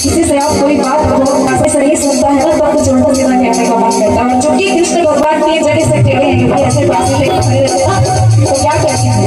किसी से आप कोई बात करो सही सुनता है ना तो आपको उल्टा सीधा कहने का मन करता है। चूंकि कृष्ण भगवान की जगह से टेढ़े हैं क्योंकि ऐसे पासे लेकर खड़े रहते ना तो क्या कहते हैं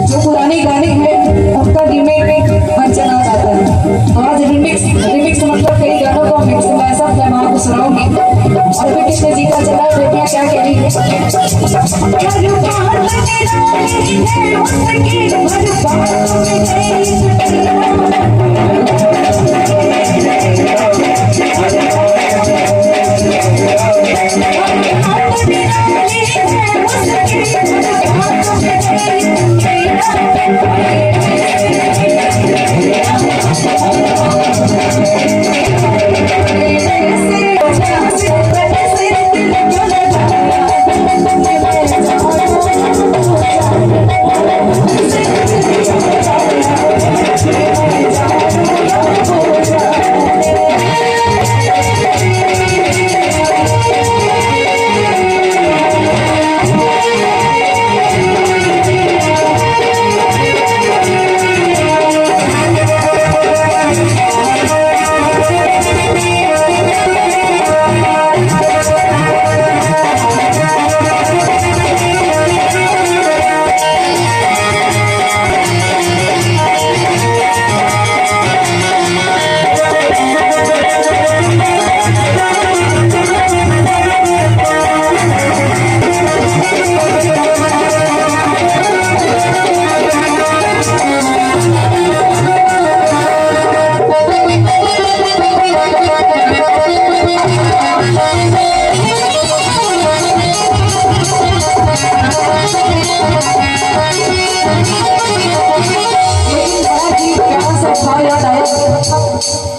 जो पुराने गाने हैं उनका रीमेक बचना चाहता है। तो आज रिमिक्स मतलब कई गानों को मिक्स में ऐसा मैं आपको सुनाऊंगी और फिर कृष्ण जी का चला बेटियां क्या कह रही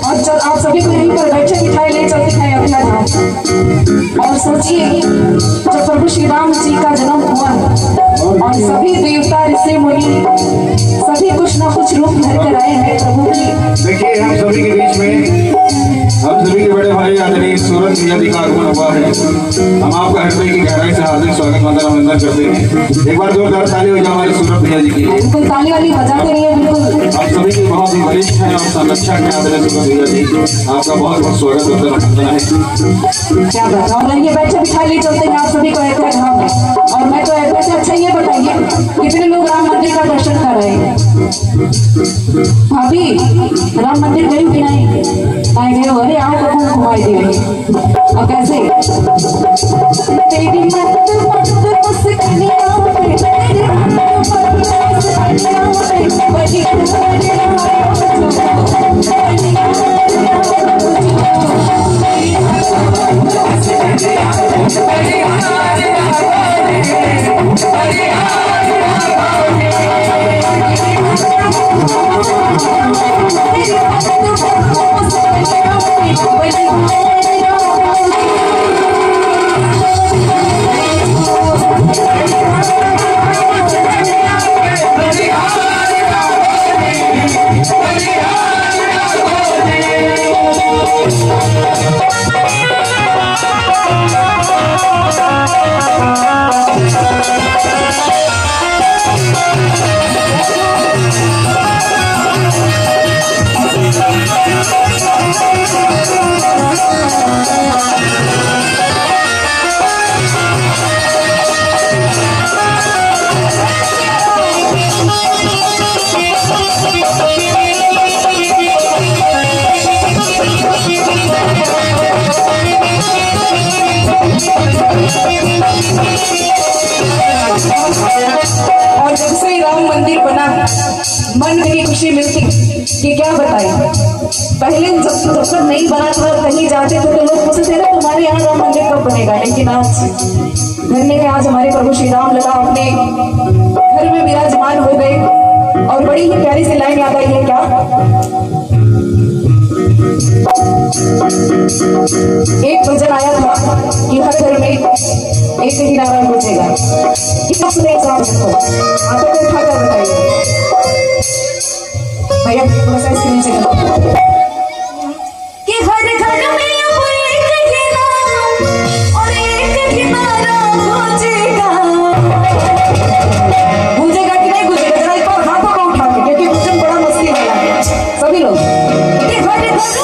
और चल आप सभी को यहीं पर बैठे बिठाए ले चलते हैं अयोध्या धाम। और सोचिए जब प्रभु श्री राम जी का जन्म हुआ और सभी देवता ऋषि मुनि सभी कुछ ना कुछ रूप धर कर आए हैं प्रभु की। देखिए हम सभी के बीच में हम सभी के बड़े भाई आदरणीय सूरज भैया जी का आगमन हुआ है। हम आपका हृदय की गहराई से हार्दिक स्वागत वंदन करते हैं। एक बार जोरदार ताली हो जाए हमारे सूरज भैया जी की। बिल्कुल ताली वाली बजाते रहिए। बिल्कुल आप सभी के बहुत ही वरिष्ठ हैं और संरक्षक हैं आदरणीय सूरज भैया जी, आपका बहुत बहुत स्वागत है। क्या बात। और ये बैठे बिठाए ले चलते हैं आप सभी को अयोध्या धाम में। और मैं तो अयोध्या से अच्छा ये बताइए कितने लोग राम मंदिर का दर्शन कर रहे हैं। भाभी राम मंदिर गई कि नहीं? आए गए हो? अरे आओ कबू घुमाई दे और कैसे तेरी मत मुस्कानियां पे तेरी मत मंदिर बना, मन की खुशी मिलती कि क्या बताएं। पहले जब तक नहीं बना था, कहीं जाते थे तो लोग पूछते थे ना तुम्हारे यहाँ राम मंदिर कब बनेगा, लेकिन आज धन्य है, आज हमारे प्रभु श्री राम लला अपने घर में विराजमान हो गए। और बड़ी ही प्यारी सी लाइन याद आई है क्या, एक भजन आया था कि हर घर में एक ही नारा बजेगा। अपने हिसाब से आंखों को उठाकर बताइए भैया, थोड़ा सा इसके नीचे कि हर घर में अब एक ही नाम और एक ही नारा गूंजेगा। गूंजेगा कि नहीं गूंजेगा, जरा एक बार हाथों को उठा के, क्योंकि भजन बड़ा मस्ती वाला है सभी लोग। कि हर घर में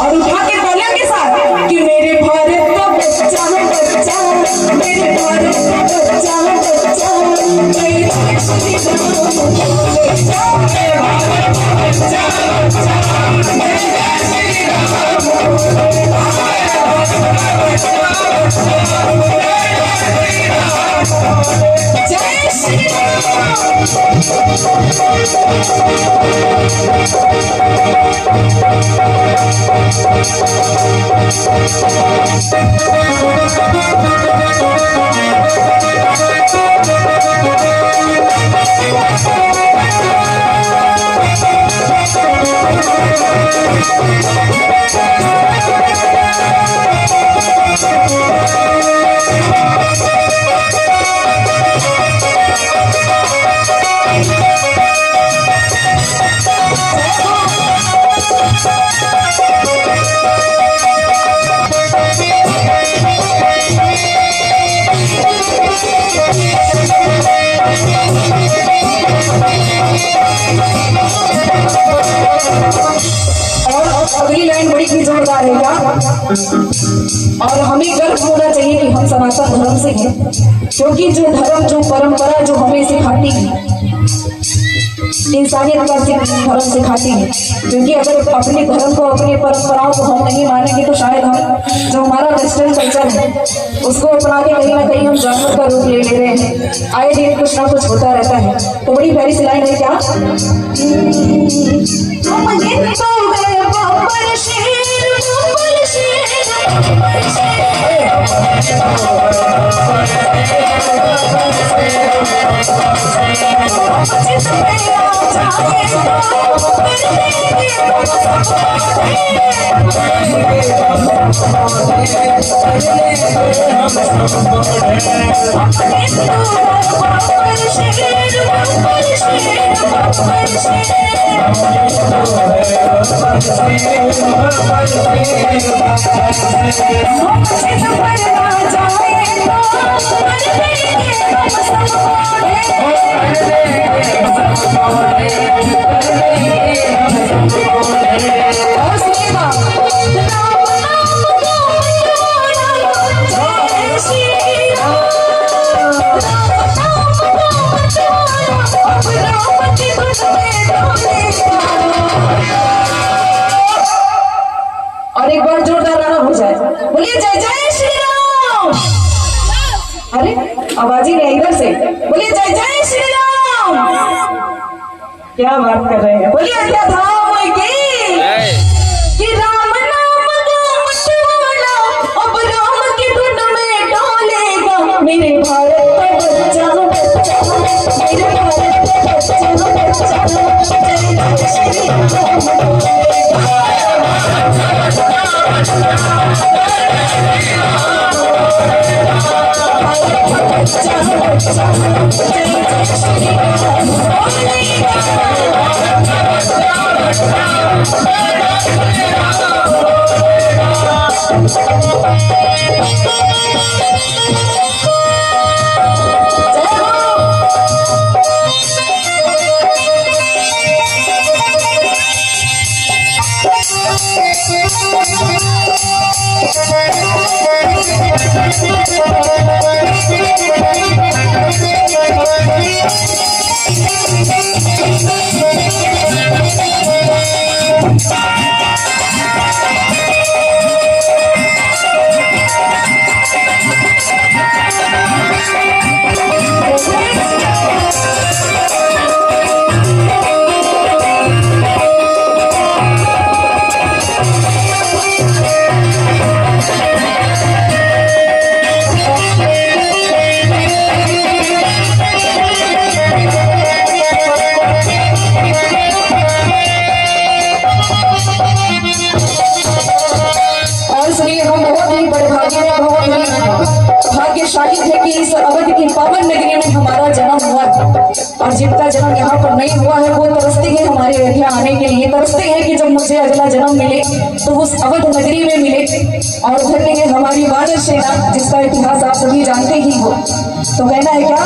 और उठा के बोलें के साथ कि मेरे भारत का बच्चा है बच्चा, मेरे भारत का बच्चा है बच्चा, मेरे श्री राम जय श्री अगली लाइन बड़ी ही जोरदार है क्या, और हमें गर्व होना चाहिए कि हम सनातन धर्म से हैं, क्योंकि जो धर्म, जो परंपरा जो हमें सिखाती है, इंसानियत का धर्म सिखाती है। क्योंकि अगर अपने धर्म को, अपनी परंपराओं को हम नहीं मानेंगे तो शायद हम जो हमारा वेस्टर्न कल्चर है उसको अपना के कहीं ना कहीं हम जानवर का रूप ले रहे हैं। आए दिन कुछ ना कुछ होता रहता है। तो बड़ी प्यारी सी लाइन है क्या, और एक बार जोरदार नारा हो जाए, बोलिए जय जय श्री राम। अरे आवाज ही नहीं इधर से, बोलिए जय जय श्री राम। क्या बात कर रहे हैं, बोलिए क्या धाम की राम नाम गाम वाला अब राम की धुन में डोलेगा। मेरे भारत का बच्चा बच्चा, मेरे भारत का बच्चा बच्चा, जय जय श्री राम। भाग्यशाली थे कि इस अवध की पावन नगरी में हमारा जन्म हुआ और जिनका जन्म यहाँ पर नहीं हुआ है वो तरसते हैं हमारे अयोध्या आने के लिए, तरसते हैं कि जब मुझे अगला जन्म मिले तो उस अवध नगरी में मिले। और धन्य है हमारी वानर सेना जिसका इतिहास आप सभी जानते ही हो। तो कहना है क्या,